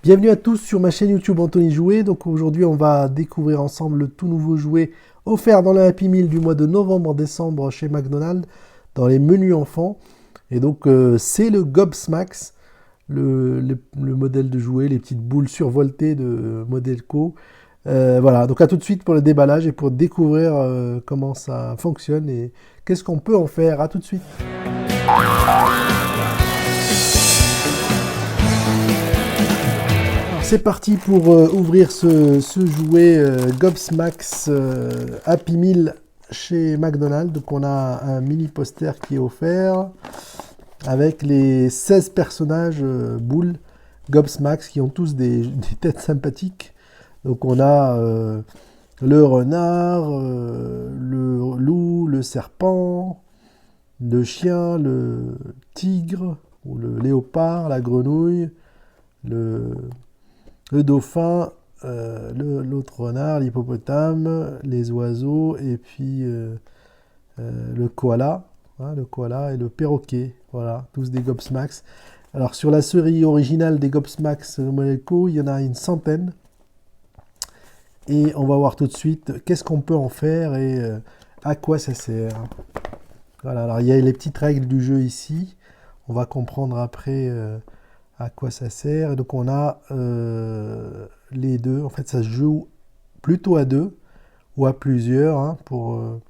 Bienvenue à tous sur ma chaîne YouTube Anthony Jouet. Donc aujourd'hui on va découvrir ensemble le tout nouveau jouet offert dans le Happy Meal du mois de novembre-décembre chez McDonald's dans les menus enfants. Et donc c'est le Gobsmax, le modèle de jouet, les petites boules survoltées de Modelco. Voilà, donc à tout de suite pour le déballage et pour découvrir comment ça fonctionne et qu'est-ce qu'on peut en faire. À tout de suite. C'est parti pour ouvrir ce jouet Gobsmax Happy Meal chez McDonald's. Donc on a un mini poster qui est offert avec les 16 personnages boules Gobsmax qui ont tous des têtes sympathiques. Donc on a le renard, le loup, le serpent, le chien, le tigre, ou le léopard, la grenouille, le dauphin, l'autre renard, l'hippopotame, les oiseaux, et puis le koala, hein, le koala et le perroquet. Voilà, tous des Gobsmax. Alors sur la série originale des Gobsmax Modelco, il y en a une centaine. Et on va voir tout de suite qu'est-ce qu'on peut en faire et à quoi ça sert. Voilà, alors il y a les petites règles du jeu ici. On va comprendre après à quoi ça sert. Et donc on a les deux. En fait, ça se joue plutôt à deux ou à plusieurs hein, pour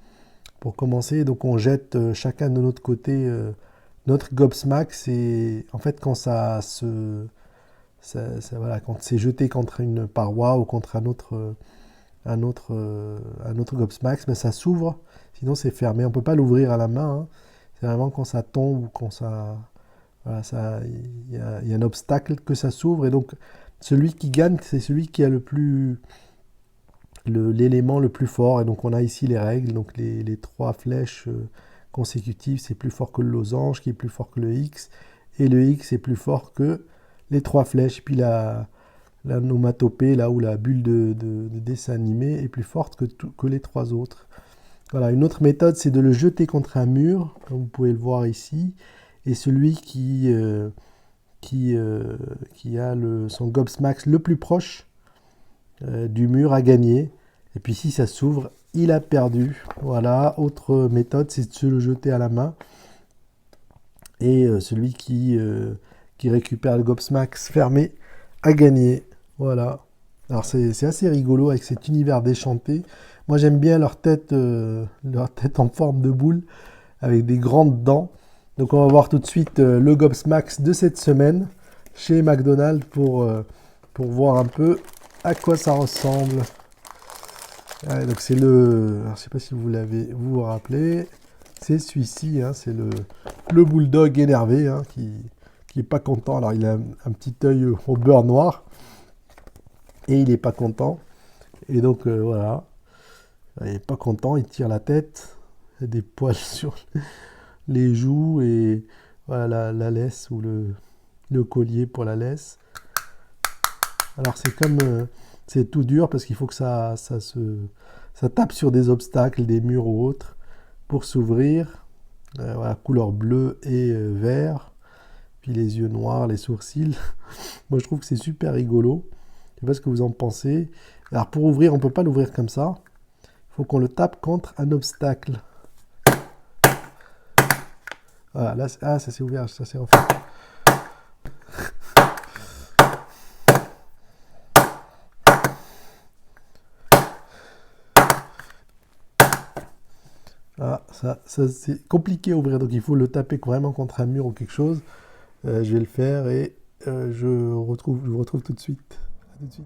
commencer. Donc on jette chacun de notre côté notre Gobsmax. Et en fait, quand voilà, quand c'est jeté contre une paroi ou contre un autre Gobsmax, ben ça s'ouvre. Sinon, c'est fermé. On ne peut pas l'ouvrir à la main. Hein. C'est vraiment quand ça tombe ou quand ça... Voilà, il y a un obstacle que ça s'ouvre. Et donc, celui qui gagne, c'est celui qui a l'élément le plus fort. Et donc, on a ici les règles. Donc, les trois flèches consécutives, c'est plus fort que le losange, qui est plus fort que le X. Et le X est plus fort que les trois flèches. Puis l'onomatopée, là où la bulle de dessin animé est plus forte que les trois autres. Voilà, une autre méthode, c'est de le jeter contre un mur, comme vous pouvez le voir ici. Et celui qui a son Gobsmax le plus proche du mur a gagné. Et puis si ça s'ouvre, il a perdu. Voilà, autre méthode, c'est de se le jeter à la main. Et celui qui récupère le Gobsmax fermé a gagné. Voilà. Alors c'est assez rigolo avec cet univers déchanté. Moi j'aime bien leur tête en forme de boule avec des grandes dents. Donc on va voir tout de suite le Gobsmax de cette semaine chez McDonald's pour voir un peu à quoi ça ressemble. Ouais, donc c'est alors, je ne sais pas si vous vous rappelez, c'est celui-ci, hein, c'est le bulldog énervé hein, qui est pas content. Alors il a un petit œil au beurre noir et il n'est pas content. Et donc voilà, il n'est pas content, il tire la tête, il y a des poils sur les joues et voilà, la laisse ou le collier pour la laisse. Alors c'est comme c'est tout dur parce qu'il faut que ça tape sur des obstacles, des murs ou autres pour s'ouvrir. Voilà, couleur bleue et vert. Puis les yeux noirs, les sourcils. Moi je trouve que c'est super rigolo. Je sais pas ce que vous en pensez. Alors pour ouvrir, on peut pas l'ouvrir comme ça. Il faut qu'on le tape contre un obstacle. Voilà, là, ça s'est ouvert, ça s'est refait. Ah, ça c'est compliqué à ouvrir, donc il faut le taper vraiment contre un mur ou quelque chose. Je vais le faire et je vous retrouve tout de suite. À tout de suite.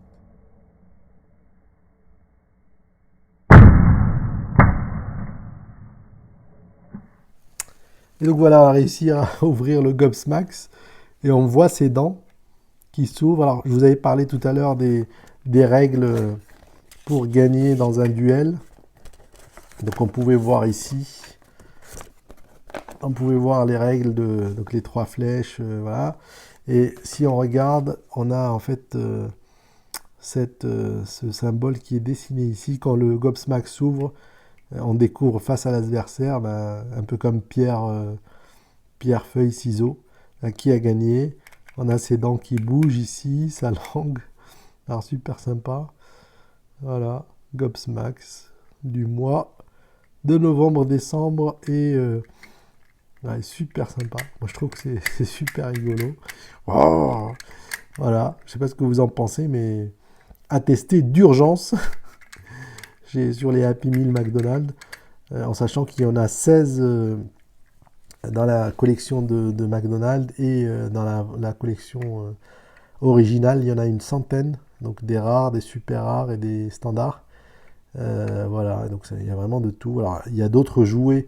Et donc voilà, on a réussi à ouvrir le Gobsmax et on voit ses dents qui s'ouvrent. Alors, je vous avais parlé tout à l'heure des règles pour gagner dans un duel. Donc, on pouvait voir ici, on pouvait voir les règles donc les trois flèches, voilà. Et si on regarde, on a en fait ce symbole qui est dessiné ici. Quand le Gobsmax s'ouvre, on découvre face à l'adversaire, un peu comme pierre, feuille, ciseaux, qui a gagné. On a ses dents qui bougent ici, sa langue. Alors super sympa. Voilà, Gobsmax du mois de novembre-décembre et ouais, super sympa. Moi je trouve que c'est super rigolo. Oh, voilà, je sais pas ce que vous en pensez, mais à tester d'urgence sur les Happy Meal McDonald's, en sachant qu'il y en a 16 dans la collection de McDonald's et dans la collection originale, il y en a une centaine, donc des rares, des super rares et des standards. Voilà, donc il y a vraiment de tout. Alors, il y a d'autres jouets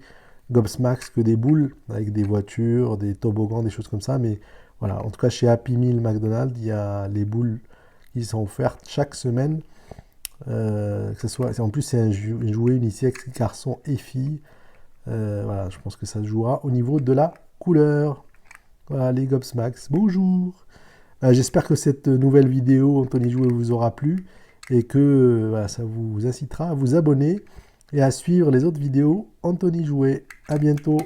Gobsmax que des boules, avec des voitures, des toboggans, des choses comme ça, mais voilà, en tout cas chez Happy Meal McDonald's, il y a les boules qui sont offertes chaque semaine. Que ce soit, en plus, c'est un jouet unisexe garçon et fille. Voilà, je pense que ça se jouera au niveau de la couleur. Voilà, les Gobsmax. Bonjour. J'espère que cette nouvelle vidéo Anthony Jouet vous aura plu et que voilà, ça vous incitera à vous abonner et à suivre les autres vidéos Anthony Jouet. À bientôt.